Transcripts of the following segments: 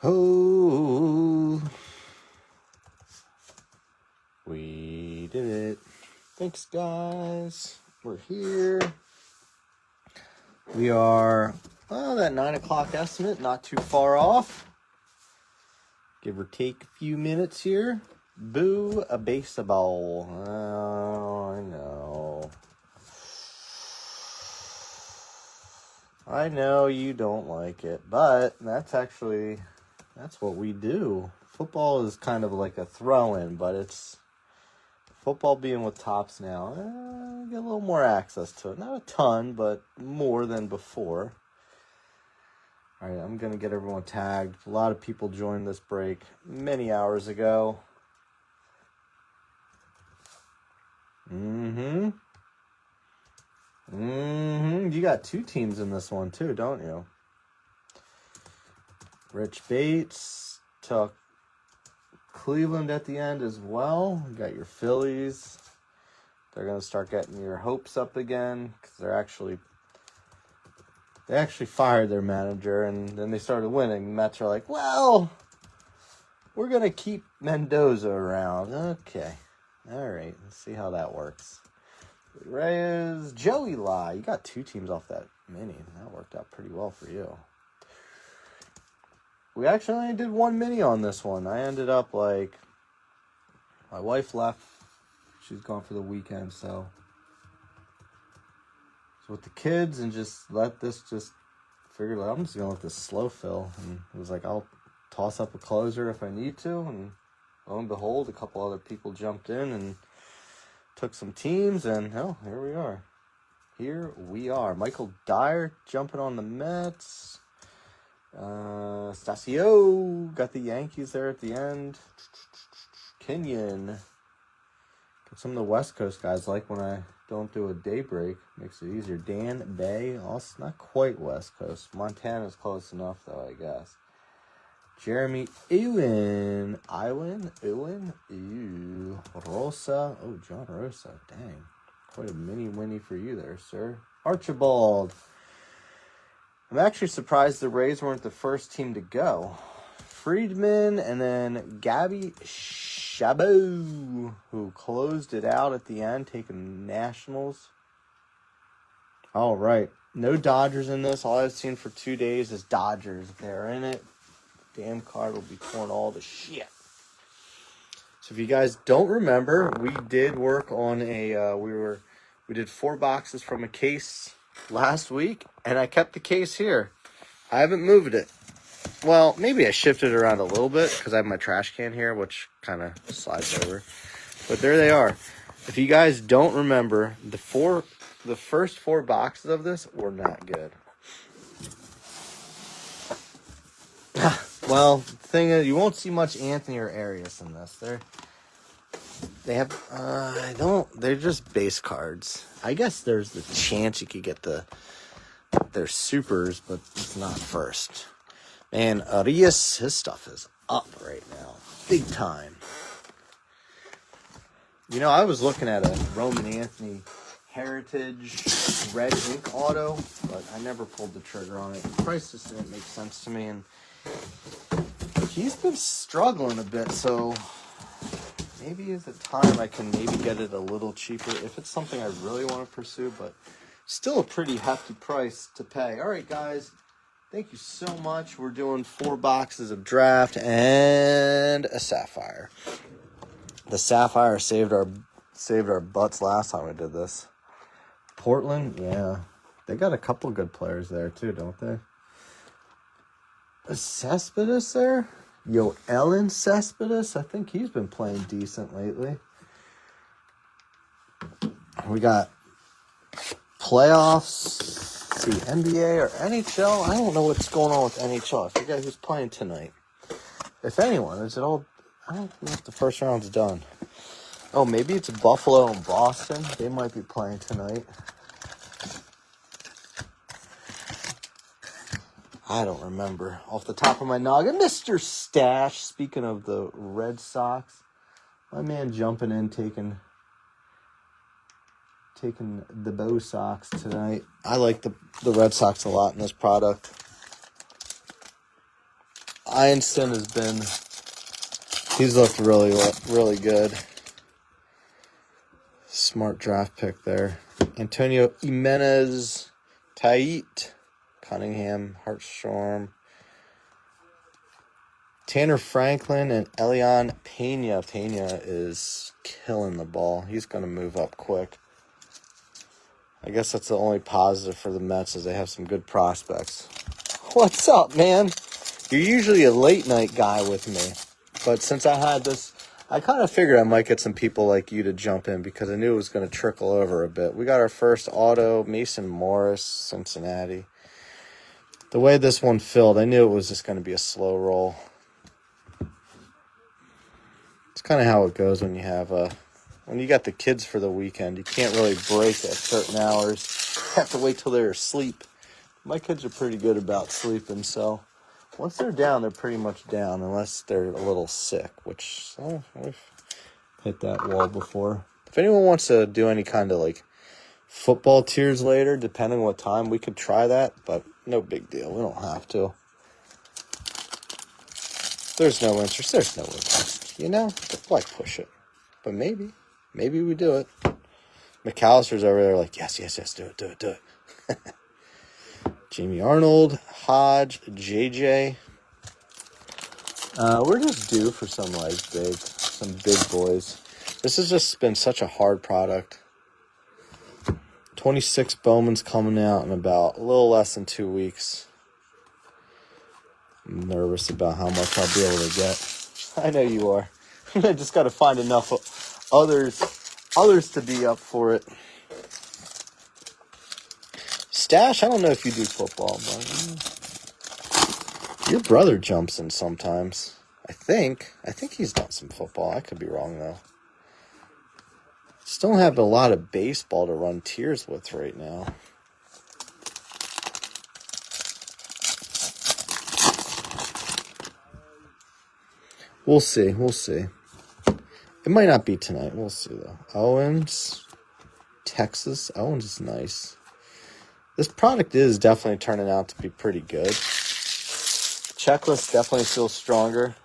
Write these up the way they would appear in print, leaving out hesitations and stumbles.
Oh, we did it. Thanks, guys. We're here. We are, well, that 9 o'clock estimate, not too far off. Give or take a few minutes here. Boo, a baseball. Oh, I know. I know you don't like it, but that's what we do. Football is kind of like a throw-in, but it's football being with Tops now. Get a little more access to it. Not a ton, but more than before. All right, I'm going to get everyone tagged. A lot of people joined this break many hours ago. You got two teams in this one too, don't you? Rich Bates took Cleveland at the end as well. You got your Phillies. They're going to start getting your hopes up again because they actually fired their manager and then they started winning. The Mets are like, well, we're going to keep Mendoza around. Okay. All right. Let's see how that works. Reyes, Joey Lai. You got two teams off that mini. That worked out pretty well for you. We actually only did one mini on this one. I ended up my wife left. She's gone for the weekend, so with the kids and figured I'm just going to let this slow fill. And it was like, I'll toss up a closer if I need to. And lo and behold, a couple other people jumped in and took some teams, and here we are. Here we are. Michael Dyer jumping on the Mets. Stasio got the Yankees there at the end. Kenyon. Got some of the West Coast guys like when I don't do a day break. Makes it easier. Dan Bay. Also not quite West Coast. Montana's close enough, though, I guess. Jeremy Ewan. Rosa. Oh, John Rosa. Dang. Quite a mini-winnie for you there, sir. Archibald. I'm actually surprised the Rays weren't the first team to go. Friedman and then Gabby Chabot, who closed it out at the end, taking Nationals. All right. No Dodgers in this. All I've seen for 2 days is Dodgers. They're in it. Damn card will be torn all to shit. So if you guys don't remember, we did work on we did 4 boxes from a case last week, and I kept the case here. I haven't moved it. Well, maybe I shifted it around a little bit because I have my trash can here, which kind of slides over. But there they are. If you guys don't remember, the first 4 boxes of this were not good. Well, the thing is, you won't see much Anthony or Arias in this. They're just base cards. I guess there's the chance you could get their supers, but it's not first. Man, Arias, his stuff is up right now. Big time. I was looking at a Roman Anthony Heritage red ink auto, but I never pulled the trigger on it. The price just didn't make sense to me, and he's been struggling a bit, so maybe it's a time I can maybe get it a little cheaper if it's something I really want to pursue, but still a pretty hefty price to pay. All right, guys, thank you so much. We're doing 4 boxes of draft and a Sapphire. The Sapphire saved our butts last time we did this. Portland, yeah. They got a couple good players there too, don't they? Cespedes there? Ellen Cespedes? I think he's been playing decent lately. We got playoffs, the NBA or NHL. I don't know what's going on with NHL. I forget who's playing tonight. If anyone, is it all... I don't know if the first round's done. Oh, maybe it's Buffalo and Boston. They might be playing tonight. I don't remember off the top of my noggin. Mr. Stash, speaking of the Red Sox, my man jumping in, taking the Bo Sox tonight. I like the Red Sox a lot in this product. Einstein has been, he's looked really good. Smart draft pick there. Antonio Jimenez, Tait, Cunningham, Hartshorn, Tanner Franklin, and Elian Pena. Pena is killing the ball. He's going to move up quick. I guess that's the only positive for the Mets is they have some good prospects. What's up, man? You're usually a late night guy with me. But since I had this, I kind of figured I might get some people like you to jump in because I knew it was going to trickle over a bit. We got our first auto, Mason Morris, Cincinnati. The way this one filled, I knew it was just going to be a slow roll. It's kind of how it goes when you have when you got the kids for the weekend. You can't really break at certain hours. You have to wait till they're asleep. My kids are pretty good about sleeping, so once they're down, they're pretty much down unless they're a little sick, which we've hit that wall before. If anyone wants to do any kind of like football tiers later, depending on what time, we could try that, but no big deal. We don't have to. There's no interest, you know? Why push it? But maybe we do it. McAllister's over there like, yes, do it. Jamie Arnold, Hodge, JJ. We're just due for some big boys. This has just been such a hard product. 26 Bowman's coming out in about a little less than 2 weeks. I'm nervous about how much I'll be able to get. I know you are. I just got to find enough others to be up for it. Stash, I don't know if you do football, but your brother jumps in sometimes. I think he's done some football. I could be wrong, though. Just don't have a lot of baseball to run tiers with right now. We'll see. It might not be tonight. We'll see, though. Owens, Texas. Owens is nice. This product is definitely turning out to be pretty good. Checklist definitely feels stronger.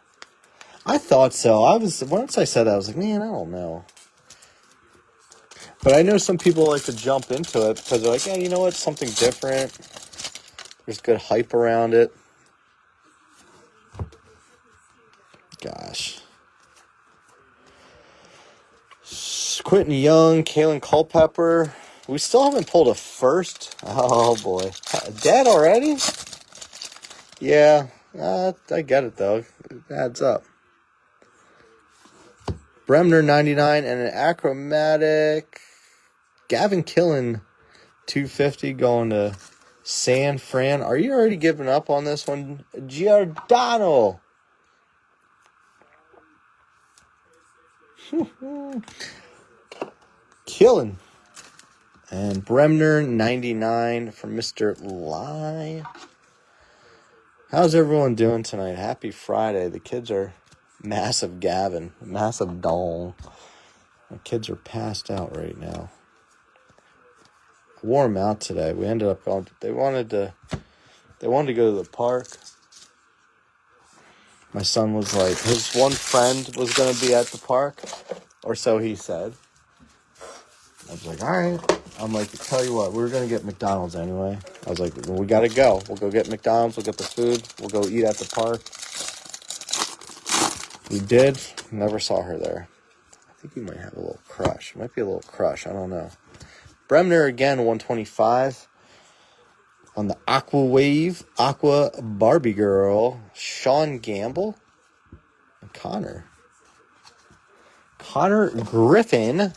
I thought so. Once I said that, I was like, man, I don't know. But I know some people like to jump into it because they're like, yeah, you know what? Something different. There's good hype around it. Gosh. Quentin Young, Kalen Culpepper. We still haven't pulled a first. Oh, boy. Dead already? Yeah. I get it, though. It adds up. Bremner, 99, and an achromatic. Gavin Killen, 250, going to San Fran. Are you already giving up on this one? Giordano. Killen. And Bremner, 99 from Mr. Lai. How's everyone doing tonight? Happy Friday. The kids are massive Gavin. Massive Dong. The kids are passed out right now. I wore them out today. We ended up going. They wanted to go to the park. My son was like, his one friend was going to be at the park, or so he said. I was like, all right. I'm like, tell you what, we were going to get McDonald's anyway. I was like, well, we got to go. We'll go get McDonald's. We'll get the food. We'll go eat at the park. We did. Never saw her there. I think he might have a little crush. Might be a little crush. I don't know. Bremner again, 125. On the Aqua Wave, Aqua Barbie Girl, Sean Gamble, and Connor Griffin,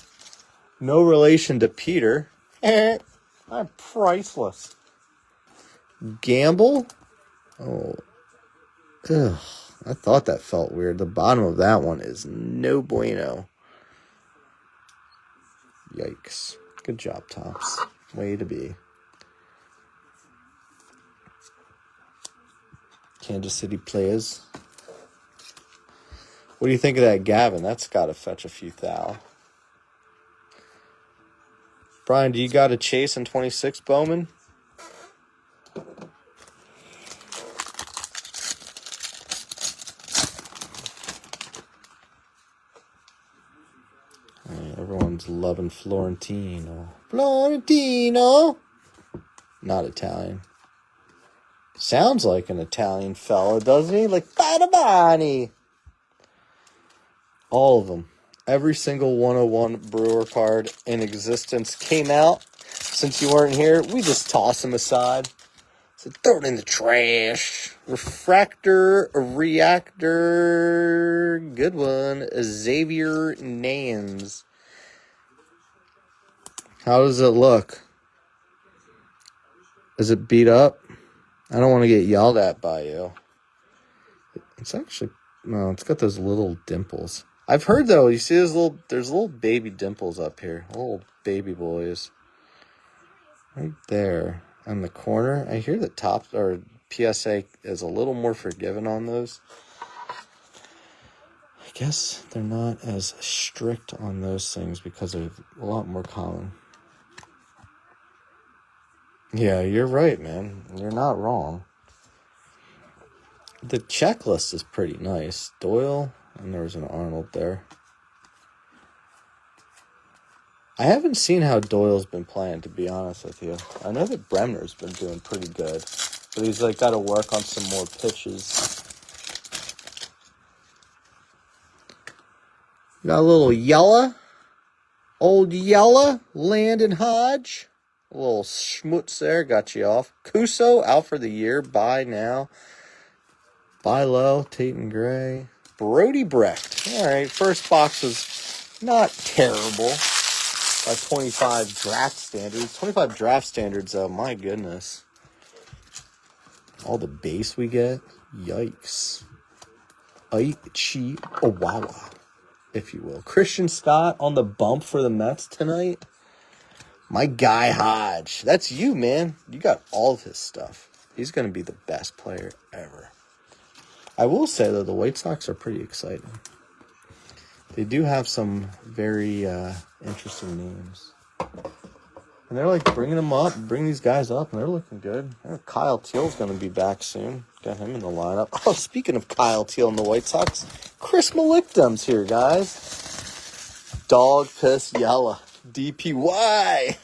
no relation to Peter. I'm priceless. Gamble, oh, ugh, I thought that felt weird. The bottom of that one is no bueno. Yikes. Good job, Tops. Way to be. Kansas City players. What do you think of that, Gavin? That's got to fetch a few thou. Brian, do you got a chase in 26, Bowman? Italians loving Florentino. Florentino! Not Italian. Sounds like an Italian fella, doesn't he? Like Badabani. All of them. Every single 101 Brewer card in existence came out. Since you weren't here, we just toss them aside. So throw it in the trash. Refractor, Reactor, good one. Xavier Nans. How does it look? Is it beat up? I don't want to get yelled at by you. It's actually, no, it's got those little dimples. I've heard, though, you see there's little baby dimples up here. Little baby boys. Right there. On the corner. I hear that PSA is a little more forgiving on those. I guess they're not as strict on those things because they're a lot more common. Yeah, you're right, man. You're not wrong. The checklist is pretty nice. Doyle, and there was an Arnold there. I haven't seen how Doyle's been playing, to be honest with you. I know that Bremner's been doing pretty good, but he's got to work on some more pitches. Got a little Yella. Old Yella. Landon Hodge. A little schmutz there. Got you off. Kuso out for the year. Buy now. Buy low. Tate Gray. Brody Brecht. All right. First box was not terrible. By 25 draft standards. 25 draft standards, though. My goodness. All the base we get. Yikes. Aichi Owawa, if you will. Christian Scott on the bump for the Mets tonight. My guy Hodge. That's you, man. You got all of his stuff. He's going to be the best player ever. I will say, though, the White Sox are pretty exciting. They do have some very interesting names. And they're bringing these guys up, and they're looking good. Kyle Teal's going to be back soon. Got him in the lineup. Oh, speaking of Kyle Teal and the White Sox, Chris Malikdom's here, guys. Dog Piss Yella. DPY.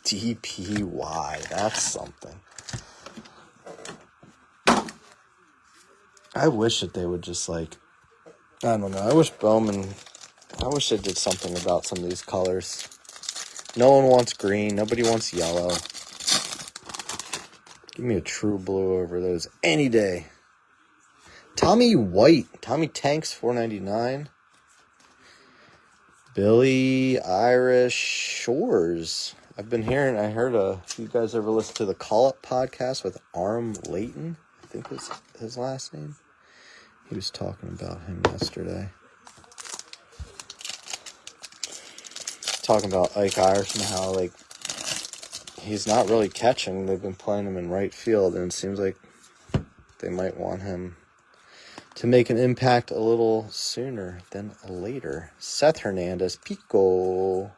DPY. That's something. I wish that they would just I don't know. I wish they did something about some of these colors. No one wants green. Nobody wants yellow. Give me a true blue over those any day. Tommy White. Tommy Tanks, $4.99. Billy Irish Shores. I heard you guys ever listen to the Call Up podcast with Arm Layton? I think was his last name. He was talking about him yesterday. Talking about Ike Irish and how, he's not really catching. They've been playing him in right field, and it seems like they might want him to make an impact a little sooner than later. Seth Hernandez, Pico.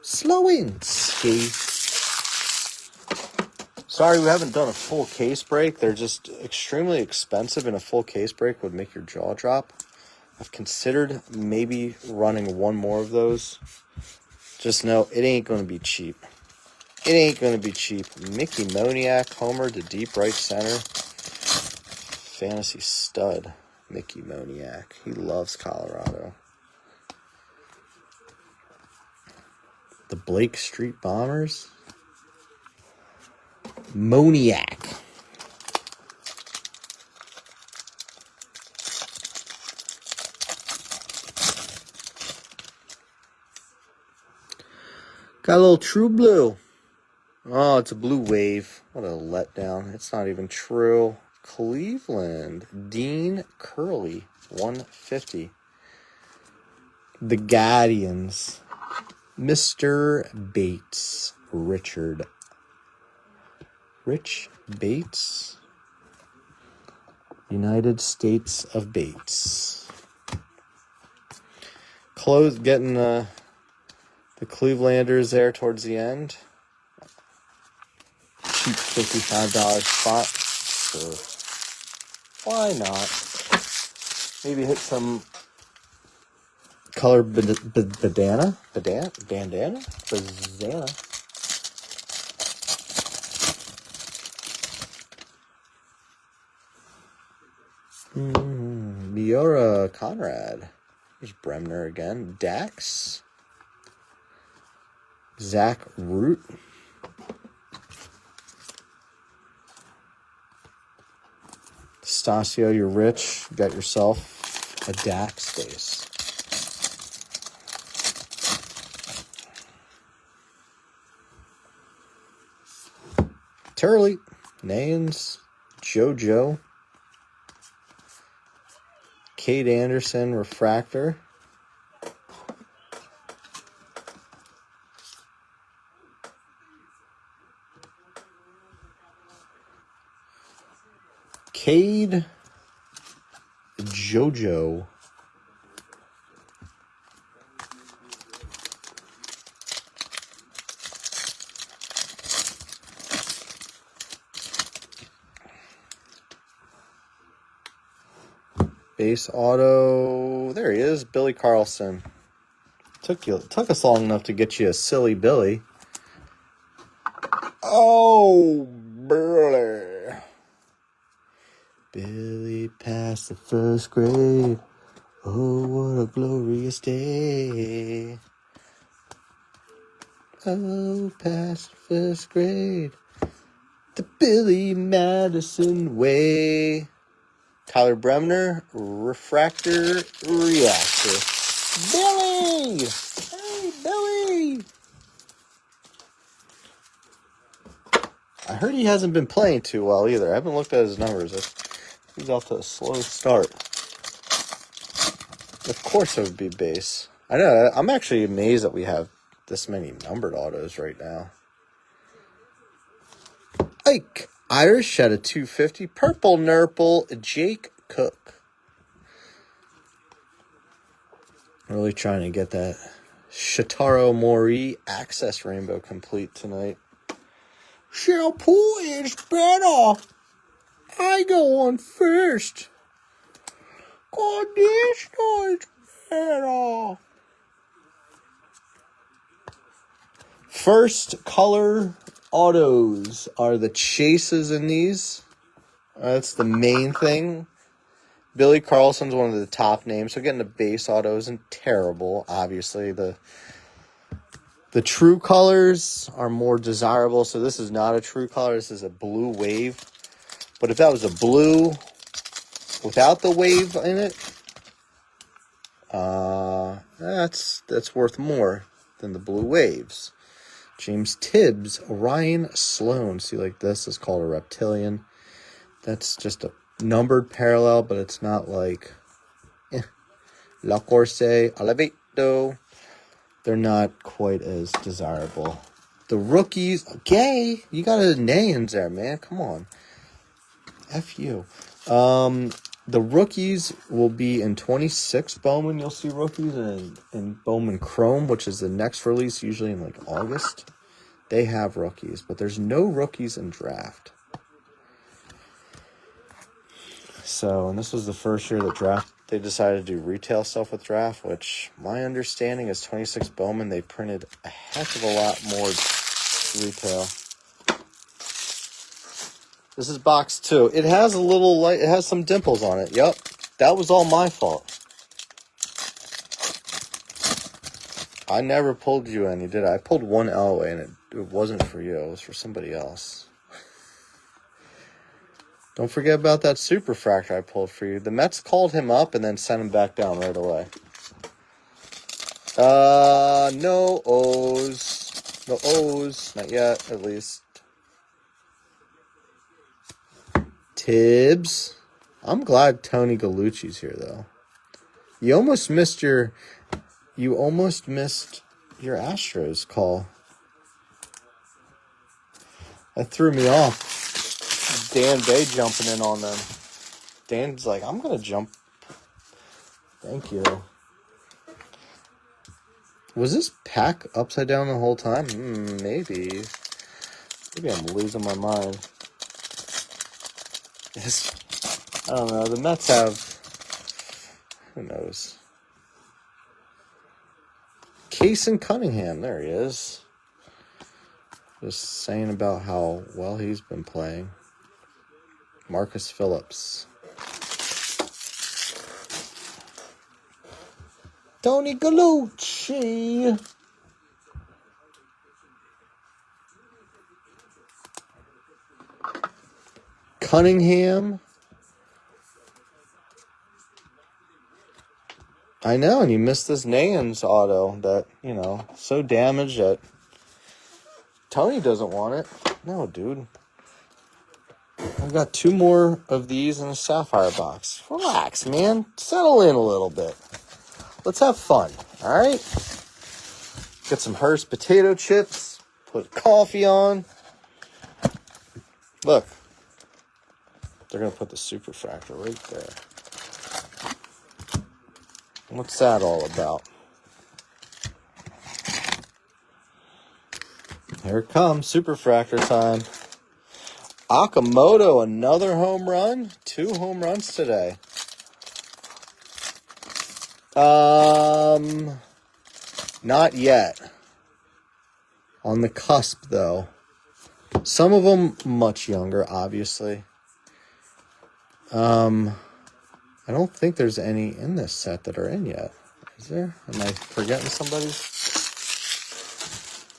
Slowinski. Sorry, we haven't done a full case break. They're just extremely expensive, and a full case break would make your jaw drop. I've considered maybe running one more of those. Just know it ain't going to be cheap. It ain't going to be cheap. Mickey Moniak, homer to deep right center. Fantasy stud, Mickey Moniak. He loves Colorado. The Blake Street Bombers. Moniak. Got a little true blue. Oh, it's a blue wave. What a letdown. It's not even true. Cleveland. Dean Curley, $150. The Guardians. Mr. Bates. Rich Bates. United States of Bates. Getting the Clevelanders there towards the end. Cheap $55 spot. Sure. Why not? Maybe hit some color bandana. Miura Conrad. There's Bremner again. Dax. Zach Root. Stasio, you're rich. You got yourself a Dax base. Turley. Names. JoJo. Cade Anderson, Refractor. Cade JoJo. Base auto. There he is, Billy Carlson. Took us long enough to get you a silly Billy. Oh, Billy. Billy passed the first grade. Oh, what a glorious day. Oh, past the first grade. The Billy Madison way. Tyler Bremner, Refractor, Reactor. Billy! Hey, Billy! I heard he hasn't been playing too well either. I haven't looked at his numbers. He's off to a slow start. Of course it would be base. I know. I'm actually amazed that we have this many numbered autos right now. Ike Irish at a 250. Purple Nurple, Jake Cook. Really trying to get that Shotaro Mori Access Rainbow complete tonight. Shampoo is better. I go on first. Conditioner is better. First color autos are the chases in these. That's the main thing. Billy Carlson's one of the top names, so getting the base auto isn't terrible. Obviously, the true colors are more desirable, so this is not a true color. This is a blue wave. But if that was a blue without the wave in it, that's worth more than the blue waves. James Tibbs, Ryan Sloan. See, like this is called a reptilian. That's just a numbered parallel, but it's not like La Corse, Alevito. They're not quite as desirable. The rookies, okay, you got a names there, man. Come on. F you. The rookies will be in 26 Bowman. You'll see rookies in Bowman Chrome, which is the next release, usually in like August. They have rookies, but there's no rookies in draft. So, and this was the first year that they decided to do retail stuff with draft, which my understanding is 26 Bowman, they printed a heck of a lot more retail. This is box 2. It has a little light, it has some dimples on it. Yep, that was all my fault. I never pulled you any, did I? I pulled one L away, and it wasn't for you. It was for somebody else. Don't forget about that superfractor I pulled for you. The Mets called him up and then sent him back down right away. No O's. No O's. Not yet, at least. Tibbs. I'm glad Tony Gallucci's here, though. You almost missed your Astros call. That threw me off. Dan Bay jumping in on them. Dan's like, I'm going to jump. Thank you. Was this pack upside down the whole time? Maybe. Maybe I'm losing my mind. I don't know. The Mets have Who knows? Casey Cunningham. There he is. Just saying about how well he's been playing. Marcus Phillips. Tony Gallucci. Cunningham. I know, and you missed this Nans auto that, so damaged that Tony doesn't want it. No, dude. I've got 2 more of these in a Sapphire box. Relax, man. Settle in a little bit. Let's have fun, all right? Get some Hearst potato chips. Put coffee on. Look. They're going to put the superfractor right there. What's that all about? Here it comes, superfractor time. Okamoto, another home run. 2 home runs today. Not yet. On the cusp, though. Some of them much younger, obviously. I don't think there's any in this set that are in yet. Is there? Am I forgetting somebody?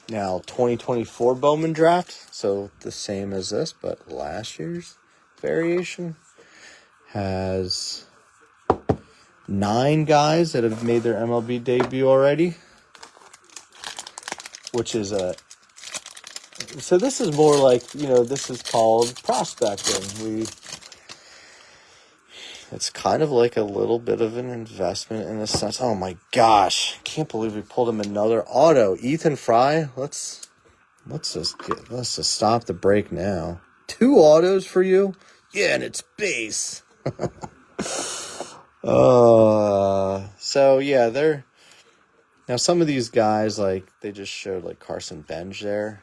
Now, 2024 Bowman draft. So the same as this, but last year's variation has 9 guys that have made their MLB debut already. Which is so this is more like, this is called prospecting. It's kind of like a little bit of an investment in a sense. Oh my gosh. Can't believe we pulled him another auto. Ethan Fry. Let's just stop the break now. 2 autos for you? Yeah, and it's base. So yeah, now some of these guys, like, they just showed like Carson Benj there.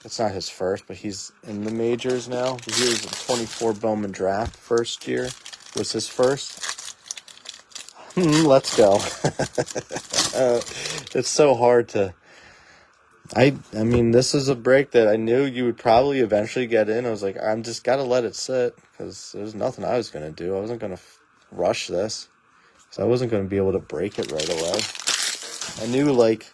It's not his first, but he's in the majors now. He was a 24 Bowman draft first year. Was his first. Let's go. It's so hard to... I mean, this is a break that I knew you would probably eventually get in. I was like, I'm just got to let it sit because there's nothing I was going to do. I wasn't going to rush this. So I wasn't going to be able to break it right away. I knew, like,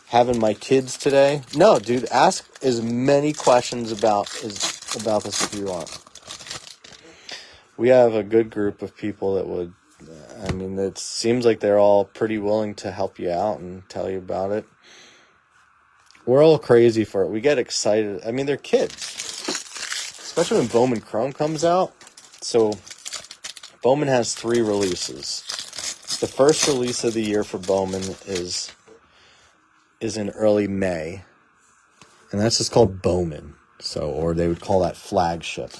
having my kids today. No, dude, ask as many questions about this if you want. We have a good group of people that would, it seems like they're all pretty willing to help you out and tell you about it. We're all crazy for it. We get excited. I mean, they're kids, especially when Bowman Chrome comes out. So Bowman has 3 releases. The first release of the year for Bowman is in early May, and that's just called Bowman. So, or they would call that flagship.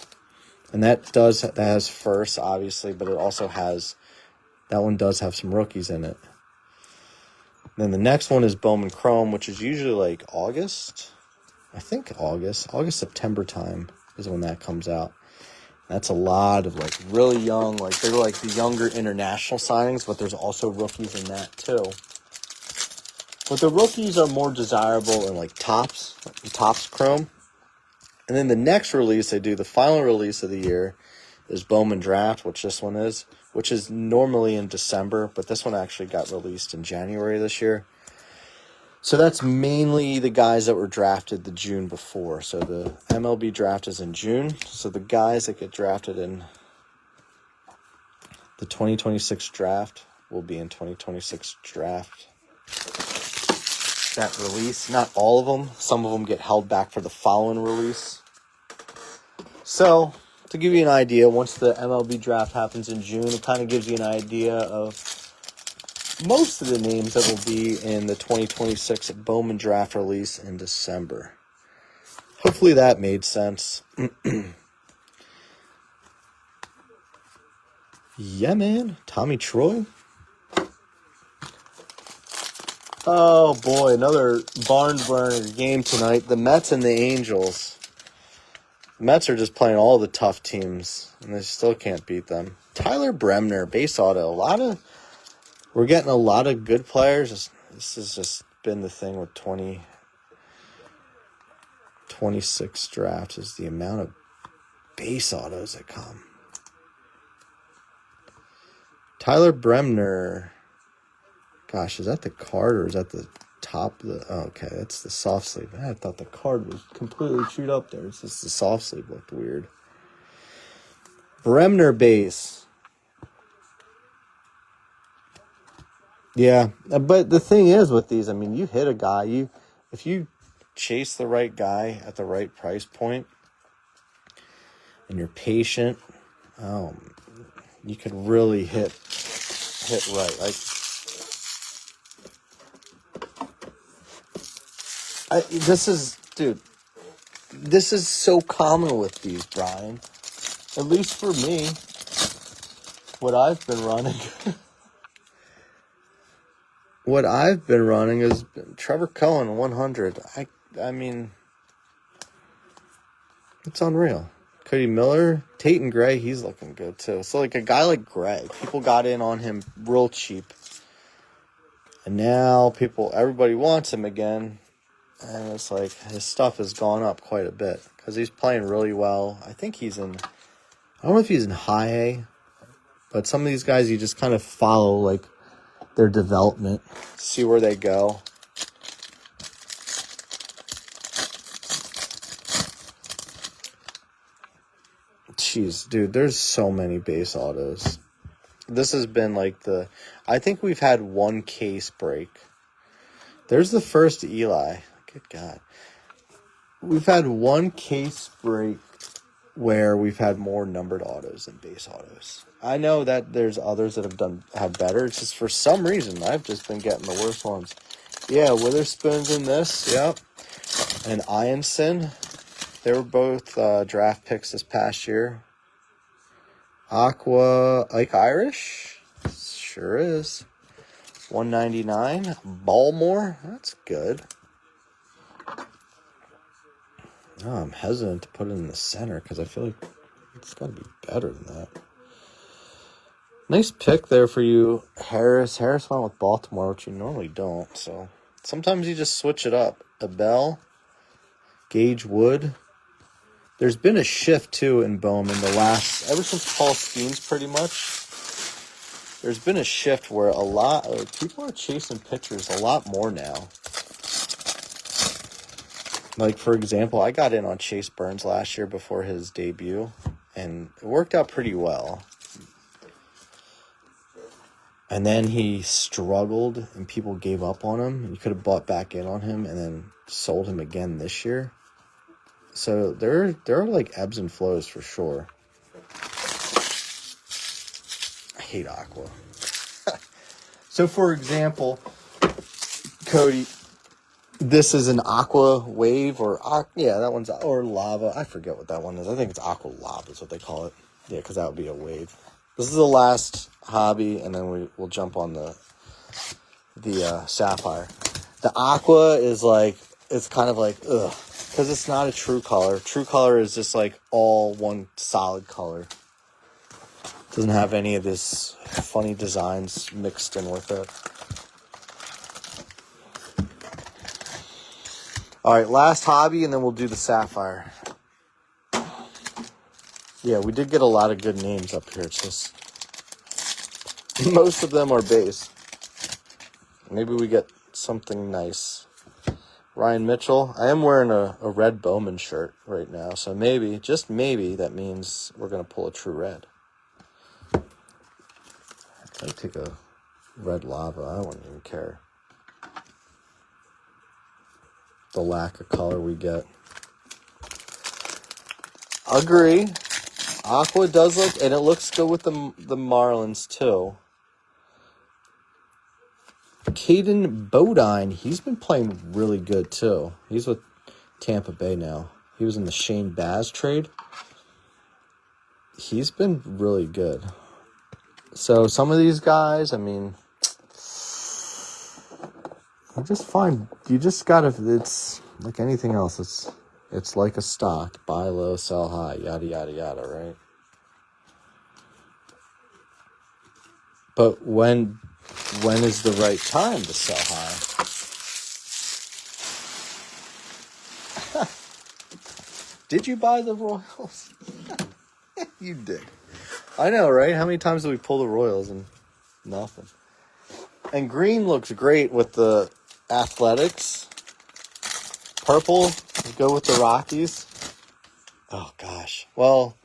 And that has first, obviously, but it also that one does have some rookies in it. Then the next one is Bowman Chrome, which is usually like August. I think August, September time is when that comes out. That's a lot of like really young, like they're like the younger international signings, but there's also rookies in that too. But the rookies are more desirable in like Topps Chrome. And then the next release they do, the final release of the year, is Bowman Draft, which this one is, which is normally in December, but this one actually got released in January this year. So that's mainly the guys that were drafted the June before. So the MLB draft is in June. So the guys that get drafted in the 2026 draft will be in 2026 draft. That release, not all of them. Some of them get held back for the following release. So, to give you an idea, once the MLB draft happens in June, it kind of gives you an idea of most of the names that will be in the 2026 Bowman draft release in December. Hopefully that made sense. Yeah, man. Tommy Troy. Oh, boy. Another barn burner game tonight. The Mets and the Angels. The Mets are just playing all the tough teams, and they still can't beat them. Tyler Bremner, base auto. A lot of We're getting a lot of good players. This has just been the thing with 26 drafts is the amount of base autos that come. Tyler Bremner. Gosh, is that the card or is that the top of the... Oh, okay, that's the soft sleeve. I thought the card was completely chewed up there. It's just the soft sleeve looked weird. Bremner base. Yeah, but the thing is with these, I mean, you hit a guy, if you chase the right guy at the right price point and you're patient, you could really hit right. Like, this is so common with these, Brian. At least for me, what I've been running. What I've been running is Trevor Cohen 100. I mean, it's unreal. Cody Miller, Tate Gray, he's looking good too. So like a guy like Gray, people got in on him real cheap. And now everybody wants him again. And it's like his stuff has gone up quite a bit because he's playing really well. I think I don't know if he's in high A, but some of these guys you just kind of follow like their development, see where they go. Jeez, dude, there's so many base autos. This has been like I think we've had one case break. There's the first Eli. Good God. We've had one case break where we've had more numbered autos than base autos. I know that there's others that have better. It's just for some reason I've just been getting the worst ones. Yeah, Witherspoon's in this. Yep. And Ianson. They were both draft picks this past year. Aqua Ike Irish. Sure is. 199. Balmore. That's good. Oh, I'm hesitant to put it in the center because I feel like it's got to be better than that. Nice pick there for you, Harris. Harris went with Baltimore, which you normally don't. So sometimes you just switch it up. Abel, Gage Wood. There's been a shift, too, in Bowman ever since Paul Skeens, pretty much. There's been a shift where people are chasing pitchers a lot more now. Like, for example, I got in on Chase Burns last year before his debut, and it worked out pretty well. And then he struggled, and people gave up on him. You could have bought back in on him and then sold him again this year. So there are like ebbs and flows for sure. I hate Aqua. So, for example, Cody, this is an Aqua Wave that one's, or Lava. I forget what that one is. I think it's Aqua Lava is what they call it. Yeah, because that would be a wave. This is the last hobby, and then we'll jump on the Sapphire. The Aqua is like, it's kind of like, ugh, because it's not a true color. True color is just like all one solid color. Doesn't have any of this funny designs mixed in with it. All right, last hobby, and then we'll do the Sapphire. Yeah, we did get a lot of good names up here. It's just most of them are base. Maybe we get something nice. Ryan Mitchell. I am wearing a red Bowman shirt right now, so maybe, just maybe, that means we're going to pull a true red. I'd take a red Lava. I wouldn't even care. The lack of color we get. Agree. Aqua does look, and it looks good with the Marlins too. Caden Bodine, he's been playing really good too. He's with Tampa Bay now. He was in the Shane Baz trade. He's been really good. So some of these guys, I mean, you just gotta, it's like anything else. It's like a stock. Buy low, sell high, yada, yada, yada, right? But when When is the right time to sell high? Did you buy the Royals? You did. I know, right? How many times did we pull the Royals and nothing? And green looks great with the Athletics. Purple, go with the Rockies. Oh, gosh. Well,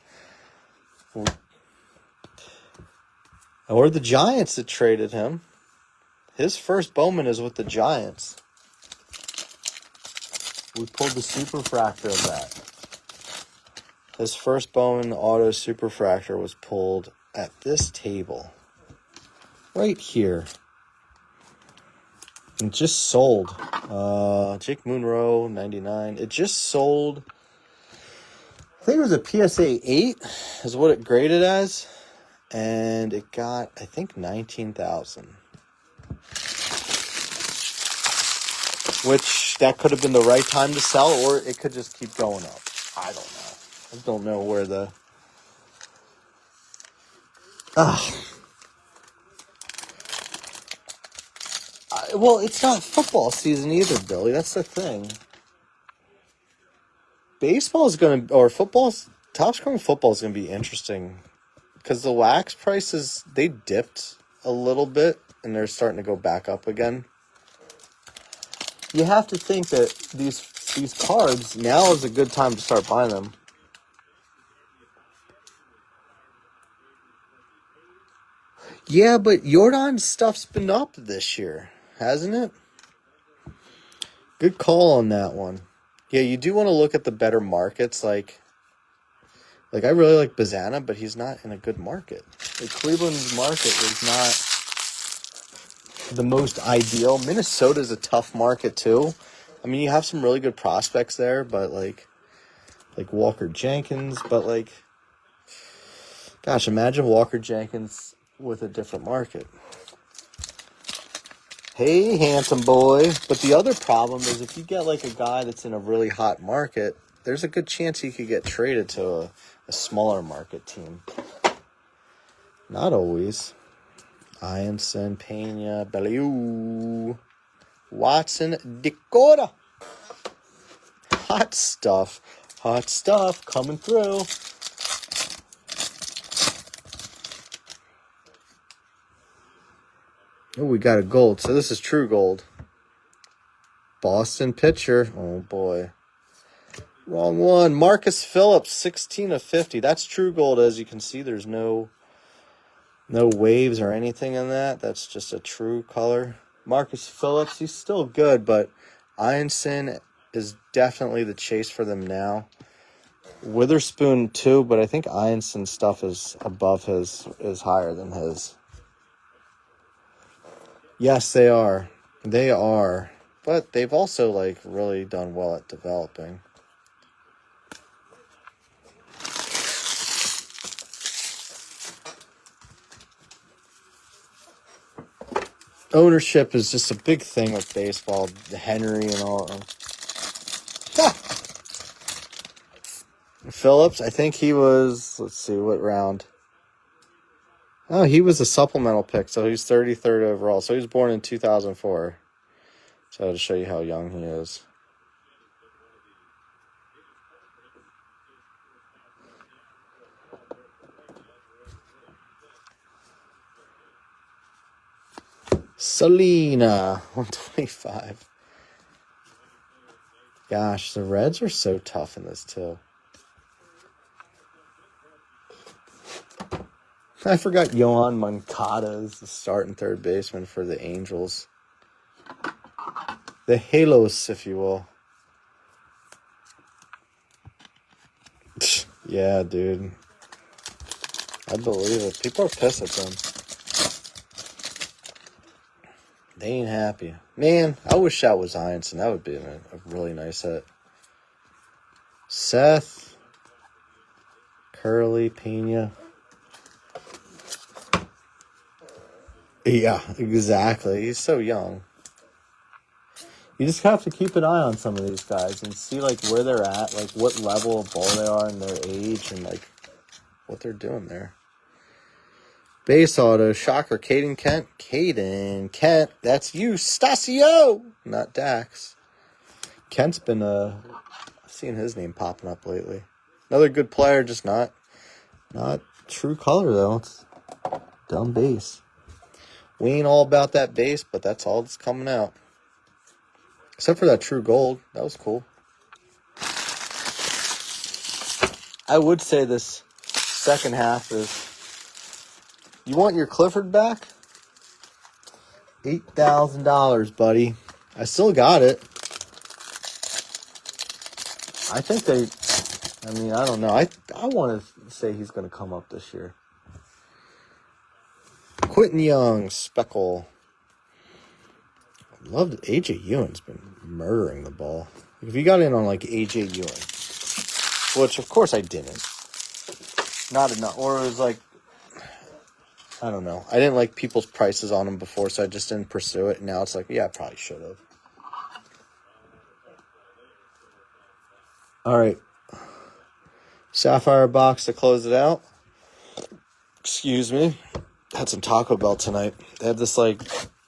or the Giants that traded him. His first Bowman is with the Giants. We pulled the superfractor of that. His first Bowman auto superfractor was pulled at this table. Right here. It just sold. Jake Monroe, 99. It just sold. I think it was a PSA 8 is what it graded as. And it got, I think, 19,000. Which, that could have been the right time to sell, or it could just keep going up. I don't know. I don't know where the... Well, it's not football season either, Billy. That's the thing. Baseball is going to... Or football's... Top scoring football is going to be interesting. Because the wax prices, they dipped a little bit, and they're starting to go back up again. You have to think that these cards, now is a good time to start buying them. Yeah, but Jordan's stuff's been up this year, hasn't it? Good call on that one. Yeah, you do want to look at the better markets, like I really like Bazana, but he's not in a good market. Like Cleveland's market is not the most ideal. Minnesota's a tough market too. I mean, you have some really good prospects there, but like Walker Jenkins, but gosh, imagine Walker Jenkins with a different market. Hey, handsome boy. But the other problem is if you get like a guy that's in a really hot market, there's a good chance he could get traded to a smaller market team. Not always. Ianson, Pena, Bellew, Watson, Dakota. Hot stuff. Hot stuff coming through. Oh, we got a gold. So this is true gold. Boston pitcher. Oh, boy. Wrong one. Marcus Phillips, 16 of 50. That's true gold. As you can see, there's no waves or anything in that. That's just a true color. Marcus Phillips, he's still good, but Ianson is definitely the chase for them now. Witherspoon, too, but I think Ianson's stuff is above his, is higher than his. Yes, they are. They are. But they've also, really done well at developing. Ownership is just a big thing with baseball. The Henry and all. Phillips, I think he was, let's see, what round? Oh, he was a supplemental pick, so he's 33rd overall. So he was born in 2004. So to show you how young he is. Selena, 125. Gosh, the Reds are so tough in this, too. I forgot Yohan Moncada is the starting third baseman for the Angels. The Halos, if you will. Yeah, dude. I believe it. People are pissed at them. They ain't happy. Man, I wish that was Ianson. That would be a really nice hit. Seth. Curly, Pena. Yeah, exactly. He's so young. You just have to keep an eye on some of these guys and see, where they're at, what level of ball they are and their age and, what they're doing there. Base auto, shocker, Caden Kent. Caden Kent, that's you, Stasio, not Dax. Kent's been, I've seen his name popping up lately. Another good player, just not true color, though. It's dumb base. We ain't all about that base, but that's all that's coming out. Except for that true gold. That was cool. I would say this second half is, you want your Clifford back? $8,000, buddy. I still got it. I think I don't know. I want to say he's going to come up this year. Quentin Young, Speckle. Loved A.J. Ewing's been murdering the ball. If you got in on like A.J. Ewing, which of course I didn't. Not enough. Or it was like, I don't know. I didn't like people's prices on him before, so I just didn't pursue it. And now it's like, yeah, I probably should have. All right. Sapphire box to close it out. Excuse me. Had some Taco Bell tonight. They had this like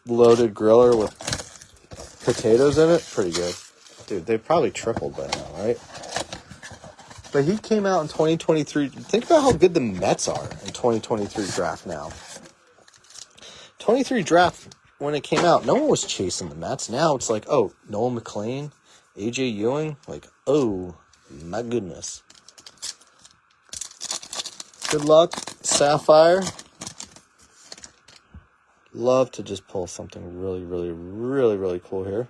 loaded griller with potatoes in it. Pretty good. Dude, they probably tripled by now, right? But he came out in 2023. Think about how good the Mets are in 2023 draft now. 23 draft, when it came out, no one was chasing the Mets. Now it's like, oh, Noel McLean, A.J. Ewing. Like, oh, my goodness. Good luck, Sapphire. Love to just pull something really, really, really, really cool here.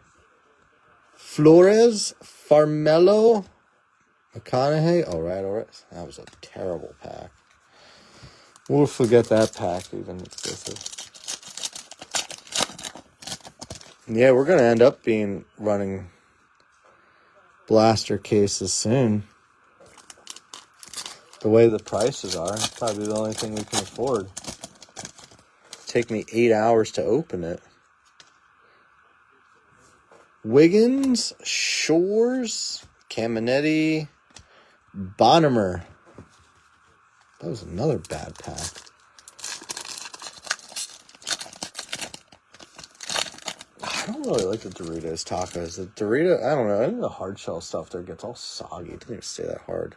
Flores, Farmelo, McConaughey. All right. That was a terrible pack. We'll forget that pack even exclusive. Yeah, we're going to end up running blaster cases soon. The way the prices are, it's probably the only thing we can afford. Take me 8 hours to open it. Wiggins, Shores, Caminetti, Bonnemer. That was another bad pack. I don't really like the Doritos tacos. The Dorito, I don't know. I think the hard shell stuff there gets all soggy. It doesn't even stay that hard.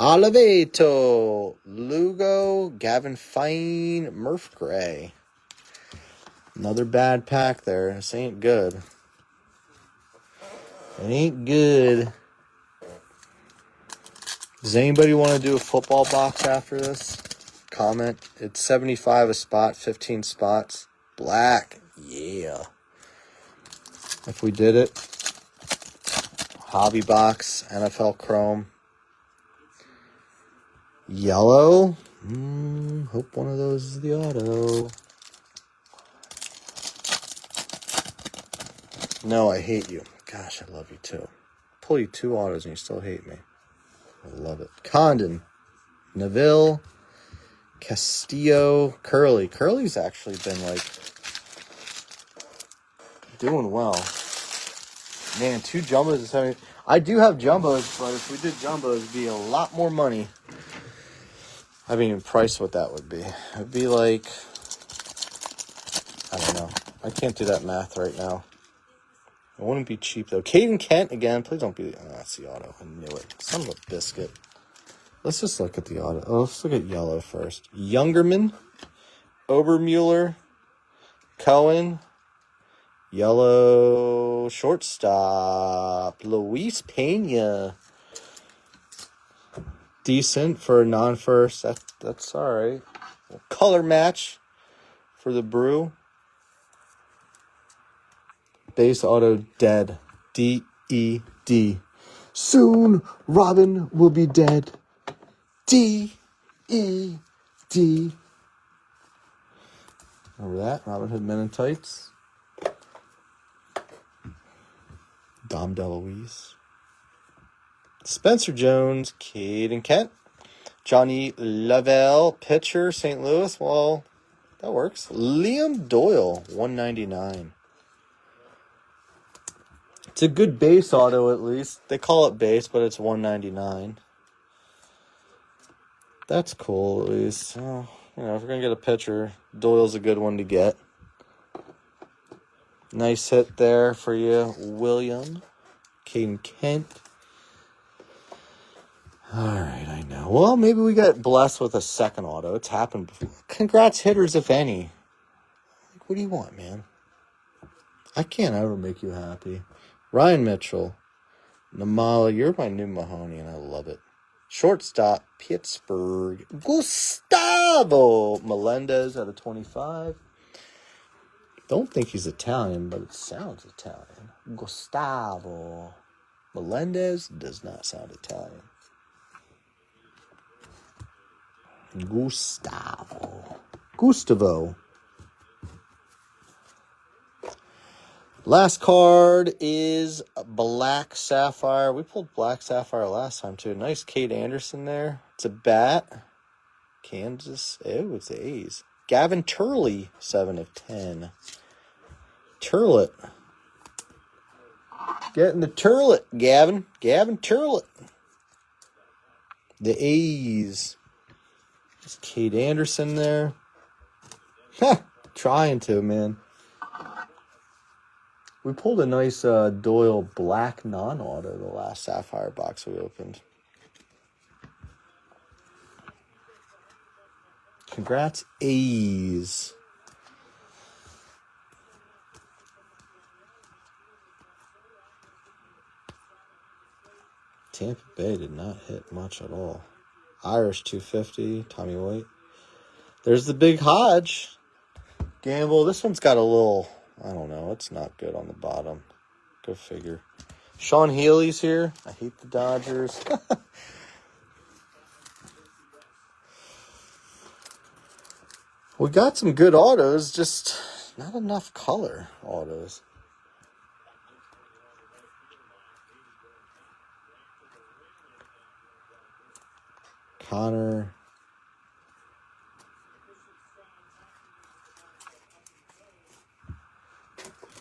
Oliveto, Lugo, Gavin Fine, Murph Gray. Another bad pack there. This ain't good. It ain't good. Does anybody want to do a football box after this? Comment. It's 75 a spot, 15 spots. Black. Yeah. If we did it. Hobby box, NFL Chrome. Yellow. Hope one of those is the auto. No, I hate you. Gosh, I love you too. Pull you 2 autos and you still hate me. I love it. Condon. Neville. Castillo. Curly. Curly's actually been like doing well. Man, 2 jumbos is having. I do have jumbos, but if we did jumbos, it'd be a lot more money. I haven't even priced what that would be. It'd be like, I don't know. I can't do that math right now. It wouldn't be cheap, though. Caden Kent, again. Please don't be... Oh, that's the auto. I knew it. Son of a biscuit. Let's just look at the auto. Oh, let's look at yellow first. Youngerman. Obermueller. Cohen. Yellow shortstop. Luis Pena. Decent for a non-first. That's all right. Color match for the Brew. Base auto dead. D-E-D. Soon Robin will be dead. D-E-D. Remember that? Robin Hood Men in Tights. Dom DeLuise. Spencer Jones. Caden Kent. Johnny Lavelle. Pitcher. St. Louis. Well, that works. Liam Doyle. 199. It's a good base auto, at least. They call it base, but it's $199. That's cool, at least. Oh, you know, if we're going to get a pitcher, Doyle's a good one to get. Nice hit there for you, William. Caden Kent. All right, I know. Well, maybe we got blessed with a second auto. It's happened before. Congrats, hitters, if any. Like, what do you want, man? I can't ever make you happy. Ryan Mitchell. Namala, you're my new Mahoney, and I love it. Shortstop, Pittsburgh. Gustavo Melendez out of 25. Don't think he's Italian, but it sounds Italian. Gustavo Melendez does not sound Italian. Gustavo. Last card is Black Sapphire. We pulled Black Sapphire last time, too. Nice Kate Anderson there. It's a bat. Kansas. Oh, it's the A's. Gavin Turley, 7 of 10. Turlet. Getting the Turlet, Gavin. Gavin Turlet. The A's. There's Kate Anderson there. Trying to, man. We pulled a nice Doyle black non-auto the last Sapphire box we opened. Congrats, A's. Tampa Bay did not hit much at all. Irish 250, Tommy White. There's the big Hodge. Gamble. This one's got a little, I don't know, it's not good on the bottom. Go figure. Sean Healy's here. I hate the Dodgers. We got some good autos, just not enough color autos. Connor.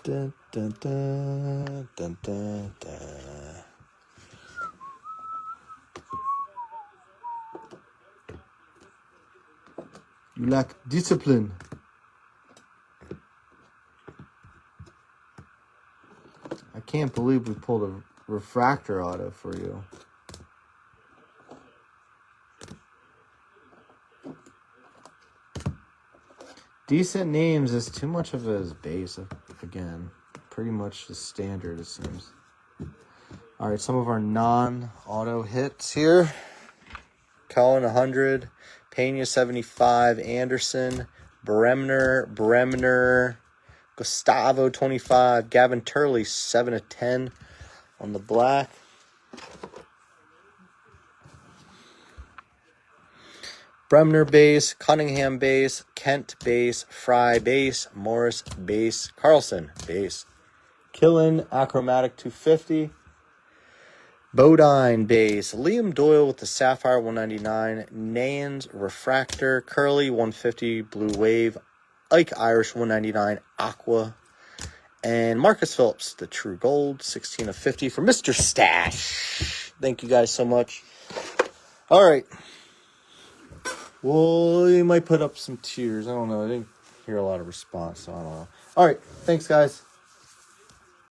Dun, dun, dun, dun, dun, dun. You lack discipline. I can't believe we pulled a refractor auto for you. Decent names is too much of his base. Again, pretty much the standard, it seems. All right, some of our non-auto hits here. Cohen 100, Pena 75, Anderson, Bremner, Gustavo 25, Gavin Turley 7 of 10 on the black. Bremner base, Cunningham base, Kent base, Fry base, Morris base, Carlson base. Killen, Achromatic 250. Bodine base, Liam Doyle with the Sapphire 199, Nans Refractor, Curly 150, Blue Wave, Ike Irish 199, Aqua, and Marcus Phillips, the True Gold, 16 of 50 for Mr. Stash. Thank you guys so much. All right. Well, you might put up some tears. I don't know. I didn't hear a lot of response, so I don't know. All right. Thanks, guys.